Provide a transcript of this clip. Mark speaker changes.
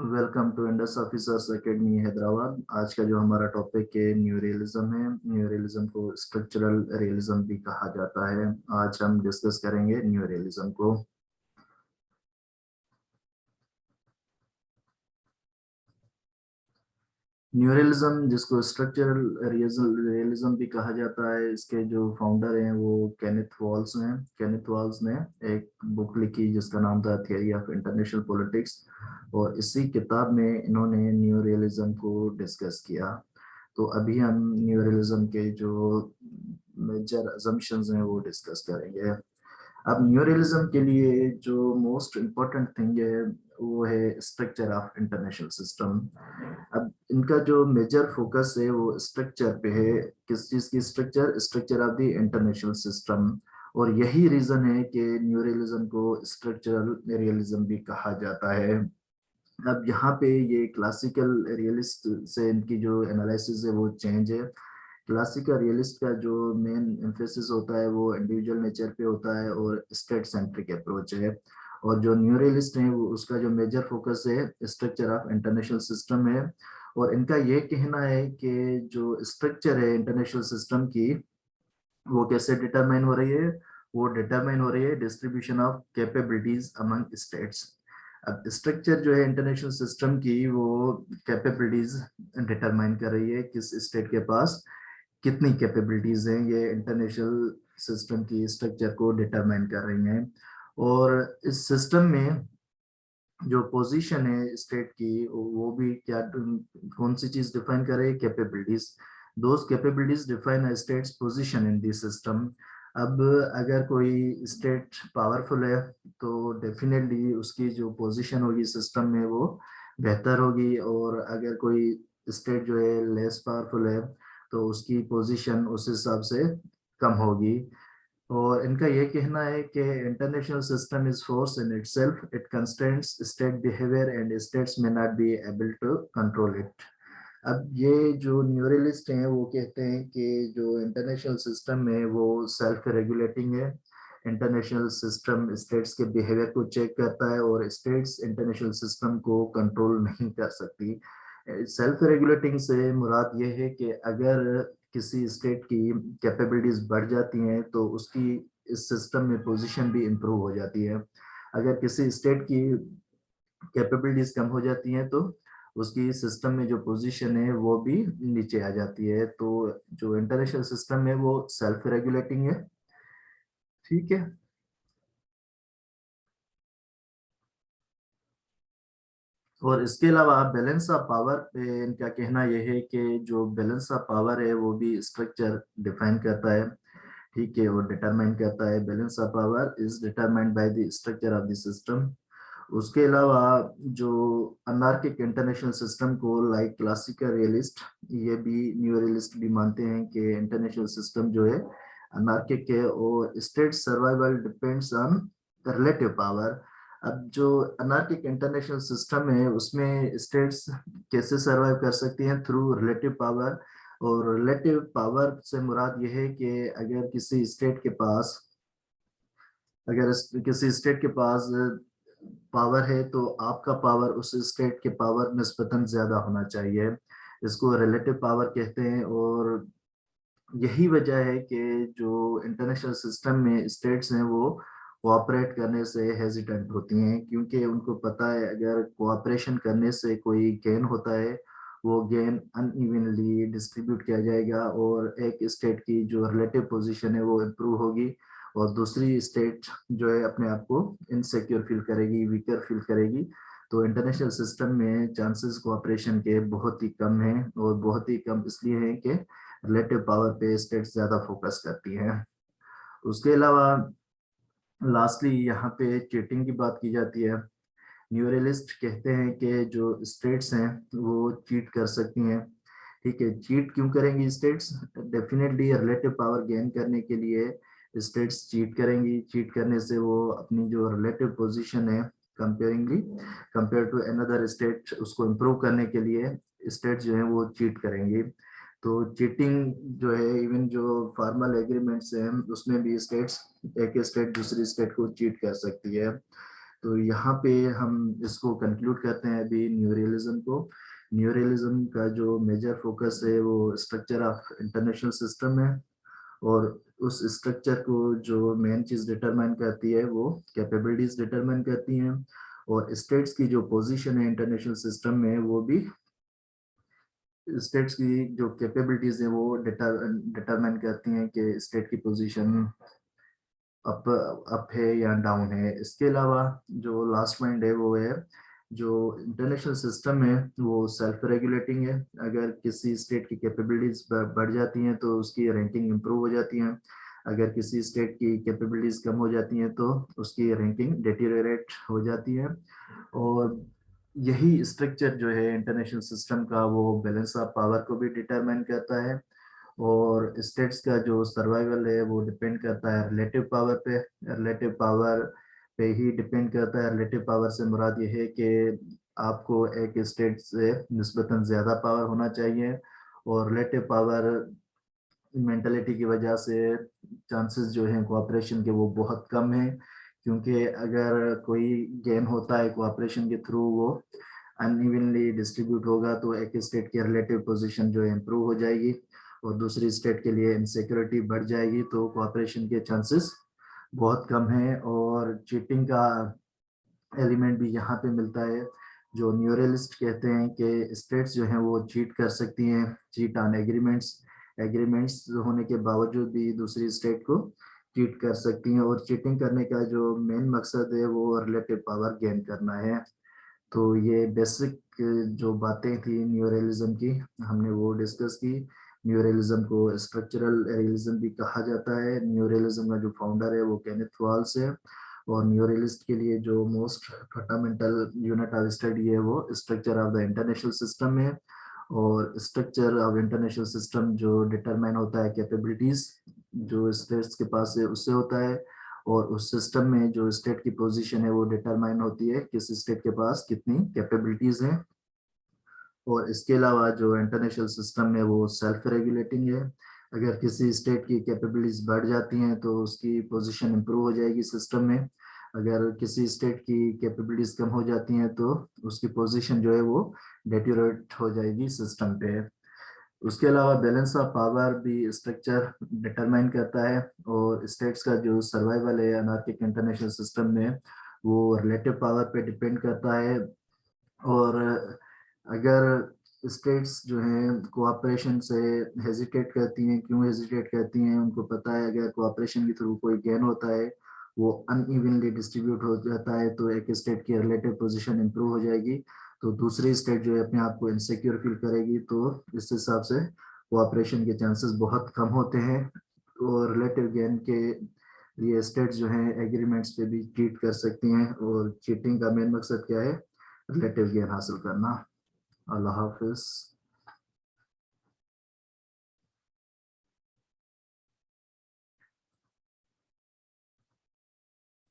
Speaker 1: Welcome to Indus officers academy Hyderabad. आज का जो हमारा टॉपिक है न्यू रियलिज्म है। न्यू रियलिज्म को स्ट्रक्चरल रियलिज्म भी कहा जाता है। आज हम डिस्कस करेंगे न्यू रियलिज्म को। न्यू रियलिज्म जिसको स्ट्रक्चरल रियलिज्म भी कहा जाता है, इसके जो फाउंडर हैं वो केनेथ वॉल्स हैं। केनेथ वॉल्स ने एक बुक लिखी जिसका नाम था थियरी ऑफ इंटरनेशनल पॉलिटिक्स, और इसी किताब में इन्होंने न्यू रियलिज्म को डिस्कस किया। तो अभी हम न्यू रियलिज्म के जो मेजर अजम्पशंस हैं वो डिस्कस करेंगे। अब न्यू रियलिज्म के लिए जो मोस्ट इम्पोर्टेंट थिंग है वो है स्ट्रक्चर ऑफ इंटरनेशनल सिस्टम। अब इनका जो मेजर फोकस है वो स्ट्रक्चर पे है। किस चीज की structure? Structure of the international system. और यही रीजन है कि न्यू रियलिज्म को स्ट्रक्चरल रियलिज्म भी कहा जाता है। अब यहाँ पे ये क्लासिकल रियलिस्ट से इनकी जो एनालिसिस है वो चेंज है। क्लासिकल रियलिस्ट का जो मेन एम्फेसिस होता है वो इंडिविजुअल नेचर पे होता है और स्टेट सेंट्रिक अप्रोच है। और जो न्यू रियलिस्ट है वो उसका जो मेजर फोकस है स्ट्रक्चर ऑफ इंटरनेशनल सिस्टम है। और इनका ये कहना है कि जो स्ट्रक्चर है इंटरनेशनल सिस्टम की वो कैसे डिटरमाइन हो रही है? वो डिटरमाइन हो रही है distribution of capabilities among states. अब स्ट्रक्चर जो है इंटरनेशनल सिस्टम की वो कैपेबिलिटीज डिटरमाइन कर रही है किस स्टेट के पास कितनी कैपेबिलिटीज हैं, ये इंटरनेशनल सिस्टम की स्ट्रक्चर को डिटरमाइन कर रही हैं। और इस सिस्टम में जो पोजीशन है स्टेट की वो भी क्या कौन सी चीज डिफाइन कर रही है? Capabilities. Those capabilities define a states position in this system. अब अगर कोई स्टेट पावरफुल है तो डेफिनेटली उसकी जो पोजीशन होगी सिस्टम में वो बेहतर होगी, और अगर कोई स्टेट जो है लेस पावरफुल है तो उसकी पोजीशन उस हिसाब से कम होगी। और इनका ये कहना है कि international system is force in itself, it constraints state behaviour and states में not be able to control it. अब ये जो न्यूरलिस्ट हैं वो कहते हैं कि जो इंटरनेशनल सिस्टम है वो सेल्फ रेगुलेटिंग है। इंटरनेशनल सिस्टम स्टेट्स के बिहेवियर को चेक करता है और स्टेट्स इंटरनेशनल सिस्टम को कंट्रोल नहीं कर सकती। सेल्फ रेगुलेटिंग से मुराद ये है कि अगर किसी स्टेट की कैपेबिलिटीज बढ़ जाती हैं तो उसकी इस सिस्टम में पोजीशन भी इम्प्रूव हो जाती है। अगर किसी स्टेट की कैपेबिलिटीज कम हो जाती हैं तो उसकी सिस्टम में जो पोजीशन है वो भी नीचे आ जाती है। तो जो इंटरनेशनल सिस्टम है वो सेल्फ रेगुलेटिंग है। ठीक है। और इसके अलावा बैलेंस ऑफ पावर पे इनका कहना यह है कि जो बैलेंस ऑफ पावर है वो भी स्ट्रक्चर डिफाइन करता है। ठीक है, वो डिटरमाइन करता है। Balance of power is determined by the structure of the system. उसके अलावा जो अनार्किक इंटरनेशनल सिस्टम को लाइक क्लासिकल रियलिस्ट, ये भी न्यू रियलिस्ट भी मानते हैं कि इंटरनेशनल सिस्टम जो है अनार्किक है और state survival depends on relative power. अब जो अनार्किक इंटरनेशनल सिस्टम है उसमें स्टेट्स कैसे सर्वाइव कर सकती हैं? Through relative power. और रिलेटिव पावर से मुराद यह है कि अगर किसी स्टेट के पास अगर किसी स्टेट के पास पावर है तो आपका पावर उस स्टेट के पावर निस्बतन ज्यादा होना चाहिए। इसको रिलेटिव पावर कहते हैं। और यही वजह है कि जो इंटरनेशनल सिस्टम में स्टेट्स हैं वो कोऑपरेट करने से हेजिटेंट होती हैं, क्योंकि उनको पता है अगर कोऑपरेशन करने से कोई गेन होता है वो गेन अनइवनली डिस्ट्रीब्यूट किया जाएगा और एक स्टेट की जो रिलेटिव पोजीशन है वो इम्प्रूव होगी और दूसरी स्टेट जो है अपने आप को इनसिक्योर फील करेगी, वीकर फील करेगी। तो इंटरनेशनल सिस्टम में चांसेस कोऑपरेशन के बहुत ही कम हैं, और बहुत ही कम इसलिए हैं कि रिलेटिव पावर पे स्टेट्स ज्यादा फोकस करती हैं। उसके अलावा लास्टली यहाँ पे चीटिंग की बात की जाती है। न्यूरलिस्ट कहते हैं कि जो स्टेट्स हैं वो चीट कर सकती हैं। ठीक है, चीट क्यों करेंगी states? Definitely relative power gain करने के लिए स्टेट्स चीट करेंगी। चीट करने से वो अपनी जो रिलेटिव पोजीशन है कंपेयरिंगली कंपेयर टू अनदर स्टेट उसको इम्प्रूव करने के लिए स्टेट्स जो है वो चीट करेंगी। तो चीटिंग जो है इवन जो फॉर्मल एग्रीमेंट्स हैं उसमें भी स्टेट्स एक स्टेट दूसरी स्टेट को चीट कर सकती है। तो यहाँ पे हम इसको कंक्लूड करते हैं अभी न्यू रियलिज्म को। न्यू रियलिज्म का जो मेजर फोकस है वो स्ट्रक्चर ऑफ इंटरनेशनल सिस्टम है, और उस स्ट्रक्चर को जो मेन चीज डिटरमाइन करती है वो कैपेबिलिटीज डिटरमाइन करती हैं, और स्टेट्स की जो पोजीशन है इंटरनेशनल सिस्टम में वो भी स्टेट्स की जो कैपेबिलिटीज है वो डिटरमाइन करती हैं कि स्टेट की पोजीशन अप है या डाउन है। इसके अलावा जो लास्ट पॉइंट है वो है जो इंटरनेशनल सिस्टम है वो सेल्फ रेगुलेटिंग है। अगर किसी स्टेट की कैपेबिलिटीज बढ़ जाती हैं तो उसकी रैंकिंग इम्प्रूव हो जाती है, अगर किसी स्टेट की कैपेबिलिटीज कम हो जाती हैं तो उसकी रैंकिंग डिटेरियोरेट हो जाती है। और यही स्ट्रक्चर जो है इंटरनेशनल सिस्टम का वो बैलेंस ऑफ पावर को भी डिटरमाइन करता है, और स्टेट्स का जो सर्वाइवल है वो डिपेंड करता है रिलेटिव पावर पे। रिलेटिव पावर पे ही डिपेंड करता है। रिलेटिव पावर से मुराद ये है कि आपको एक स्टेट से निस्बतन ज़्यादा पावर होना चाहिए, और रिलेटिव पावर मेंटलिटी की वजह से चांसेस जो हैं कोऑपरेशन के वो बहुत कम है, क्योंकि अगर कोई गेन होता है कोऑपरेशन के थ्रू वो अनइवनली डिस्ट्रीब्यूट होगा तो एक स्टेट की रिलेटिव पोजीशन जो है इम्प्रूव हो जाएगी और दूसरी स्टेट के लिए इनसिक्योरिटी बढ़ जाएगी, तो कोऑपरेशन के चांसेस बहुत कम है। और चीटिंग का एलिमेंट भी यहाँ पे मिलता है। जो न्यूरलिस्ट कहते हैं कि स्टेट्स जो हैं वो चीट कर सकती हैं, चीट ऑन एग्रीमेंट्स, एग्रीमेंट्स होने के बावजूद भी दूसरी स्टेट को चीट कर सकती हैं, और चीटिंग करने का जो मेन मकसद है वो रिलेटिव पावर गेन करना है। तो ये बेसिक जो बातें थी न्यू रियलिज्म की हमने वो डिस्कस की। न्यू रियलिज्म को स्ट्रक्चरल रियलिज्म भी कहा जाता है। न्यू रियलिज्म का जो फाउंडर है वो केनेथ वाल्स है, और न्यू रियलिस्ट के लिए जो most fundamental unit of study है वो structure of the international system है। और स्ट्रक्चर ऑफ इंटरनेशनल सिस्टम जो डिटरमाइन होता है कैपेबिलिटीज जो स्टेट्स के पास है उससे होता है, और उस सिस्टम में जो स्टेट की पोजीशन है वो डिटरमाइन होती है किस स्टेट के पास कितनी कैपेबिलिटीज हैं। और इसके अलावा जो इंटरनेशनल सिस्टम है वो सेल्फ रेगुलेटिंग है। अगर किसी स्टेट की कैपेबिलिटीज बढ़ जाती हैं तो उसकी पोजीशन इंप्रूव हो जाएगी सिस्टम में, अगर किसी स्टेट की कैपेबिलिटीज कम हो जाती हैं तो उसकी पोजीशन जो है वो डेटेरियोरेट हो जाएगी सिस्टम पे। उसके अलावा बैलेंस ऑफ पावर भी स्ट्रक्चर डिटरमाइन करता है, और स्टेट्स का जो सर्वाइवल है अनार्किक इंटरनेशनल सिस्टम में वो रिलेटिव पावर पे डिपेंड करता है। और अगर स्टेट्स जो हैं कोऑपरेशन से हेजिटेट करती हैं, क्यों हेजिटेट करती हैं, उनको पता है अगर कोऑपरेशन के थ्रू कोई गेन होता है वो अनइवनली डिस्ट्रीब्यूट हो जाता है तो एक स्टेट की रिलेटिव पोजीशन इंप्रूव हो जाएगी, तो दूसरी स्टेट जो है अपने आप को इनसिक्योर फील करेगी, तो इस हिसाब से कोऑपरेशन के चांसेस बहुत कम होते हैं। और रिलेटिव गेन के लिए स्टेट्स जो हैं एग्रीमेंट्स पे भी चीट कर सकती हैं, और चीटिंग का मेन मकसद क्या है, रिलेटिव गेन हासिल करना। अल्लाह हाफिज।